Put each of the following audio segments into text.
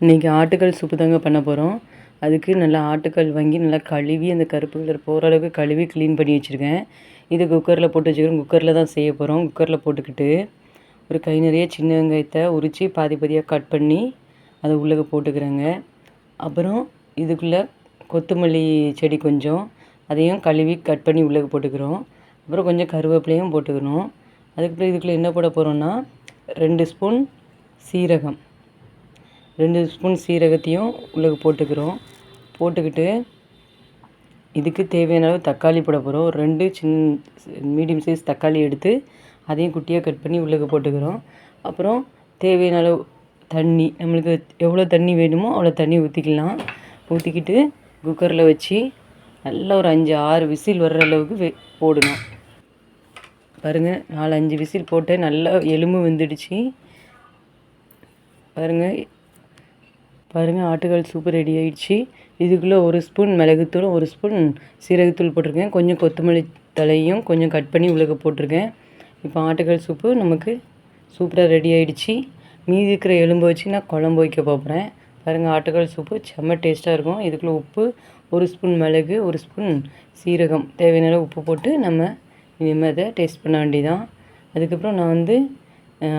இன்றைக்கி ஆட்டுக்கால் சூப்பு தாங்க பண்ண போகிறோம். அதுக்கு நல்லா ஆட்டுக்கால் வாங்கி நல்லா கழுவி அந்த கருப்பு கலர் போகிற அளவுக்கு கழுவி க்ளீன் பண்ணி வச்சுருக்கேன். இது குக்கரில் போட்டு வச்சுக்கிறோம். குக்கரில் தான் செய்ய போகிறோம். குக்கரில் போட்டுக்கிட்டு ஒரு கை நிறைய சின்ன வெங்காயத்தை உரித்து பாதி பாதியாக கட் பண்ணி அதை உள்ளே போட்டுக்கிறேங்க. அப்புறம் இதுக்குள்ளே கொத்தமல்லி செடி கொஞ்சம் அதையும் கழுவி கட் பண்ணி உள்ளே போட்டுக்கிறோம். அப்புறம் கொஞ்சம் கருவேப்பிலையும் போட்டுக்கணும். அதுக்கப்புறம் இதுக்குள்ளே என்ன போட போகிறோன்னா 2 ஸ்பூன் சீரகம், 2 ஸ்பூன் சீரகத்தையும் உள்ளே போட்டுக்கிறோம். போட்டுக்கிட்டு இதுக்கு தேவையான அளவு தக்காளி போட போகிறோம். 2 மீடியம் சைஸ் தக்காளி எடுத்து அதையும் குட்டியாக கட் பண்ணி உள்ளே போட்டுக்கிறோம். அப்புறம் தேவையான அளவு தண்ணி, நம்மளுக்கு எவ்வளோ தண்ணி வேணுமோ அவ்வளோ தண்ணி ஊற்றிக்கலாம். ஊற்றிக்கிட்டு குக்கரில் வச்சு நல்லா ஒரு 5-6 விசில் வர்ற அளவுக்கு போடணும். பாருங்கள், 4-5 விசில் போட்டு நல்லா எலும்பு வெந்துடுச்சு. பாருங்கள் ஆட்டுக்கால் சூப்பு ரெடி ஆகிடுச்சு. இதுக்குள்ளே 1 ஸ்பூன் மிளகுத்தூள், 1 ஸ்பூன் சீரகத்தூள் போட்டிருக்கேன். கொஞ்சம் கொத்தமல்லி தலையும் கொஞ்சம் கட் பண்ணி உள்ளே போட்டிருக்கேன். இப்போ ஆட்டுக்கால் சூப்பு நமக்கு சூப்பராக ரெடி ஆகிடுச்சு. மீதி இருக்கிற எலும்பை வச்சு நான் குழம்பு வைக்க போகிறேன். பாருங்கள், ஆட்டுக்கால் சூப்பு செம்ம டேஸ்ட்டாக இருக்கும். இதுக்குள்ளே உப்பு, 1 ஸ்பூன் மிளகு, 1 ஸ்பூன் சீரகம், தேவையான அளவு உப்பு போட்டு நம்ம இனிமேல் அதை டேஸ்ட் பண்ண வேண்டியதான். அதுக்கப்புறம் நான்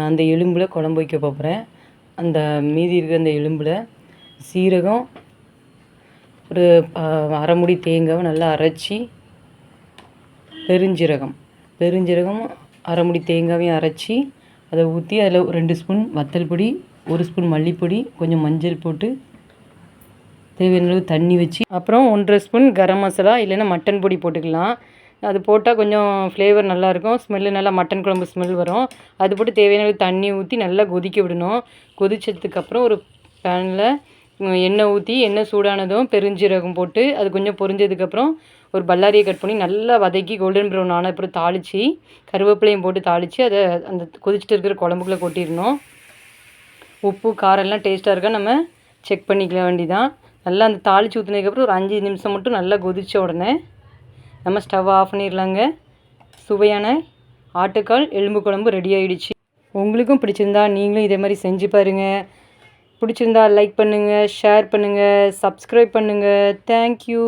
அந்த எலும்பில் குழம்பு வைக்க போகிறேன். அந்த மீதி இருக்கிற அந்த எலும்பில் சீரகம், ஒரு அரை மூடி தேங்காவை நல்லா அரைச்சி, பெருஞ்சீரகம் அரை மூடி தேங்காவையும் அரைச்சி அதை ஊற்றி அதில் 2 ஸ்பூன் வத்தல் பொடி, 1 ஸ்பூன் மல்லிப்பொடி, கொஞ்சம் மஞ்சள் போட்டு தேவையான அளவு தண்ணி வச்சு, அப்புறம் 1.5 ஸ்பூன் கரம் மசாலா இல்லைன்னா மட்டன் பொடி போட்டுக்கலாம். அது போட்டால் கொஞ்சம் ஃப்ளேவர் நல்லாயிருக்கும். ஸ்மெல்லு நல்லா மட்டன் குழம்பு ஸ்மெல் வரும். அது போட்டு தேவையான அளவு தண்ணி ஊற்றி நல்லா கொதிக்க விடணும். கொதிச்சதுக்கப்புறம் ஒரு பேனில் எண்ணெய் ஊற்றி, எண்ணெய் சூடானதும் பெருஞ்சீரகம் போட்டு அது கொஞ்சம் பொரிஞ்சதுக்கப்புறம் ஒரு பல்லாரியை கட் பண்ணி நல்லா வதக்கி கோல்டன் ப்ரௌன் ஆன அப்புறம் தாளித்து கருவேப்பிலையும் போட்டு தாளித்து அதை அந்த கொதிச்சுட்டு இருக்கிற குழம்புக்குள்ளே கொட்டிடணும். உப்பு காரம் எல்லாம் டேஸ்ட்டாக இருக்கா நம்ம செக் பண்ணிக்க வேண்டியதான். நல்லா அந்த தாளித்து ஊற்றினதுக்கப்புறம் ஒரு 5 நிமிஷம் மட்டும் நல்லா கொதித்த உடனே நம்ம ஸ்டவ் ஆஃப் பண்ணிடலாங்க. சுவையான ஆட்டுக்கால் எலும்பு குழம்பு ரெடி ஆகிடுச்சு. உங்களுக்கும் பிடிச்சிருந்தா நீங்களும் இதே மாதிரி செஞ்சு பாருங்கள். பிடிச்சிருந்தா லைக் பண்ணுங்கள், ஷேர் பண்ணுங்கள், சப்ஸ்கிரைப் பண்ணுங்கள். தேங்க்யூ.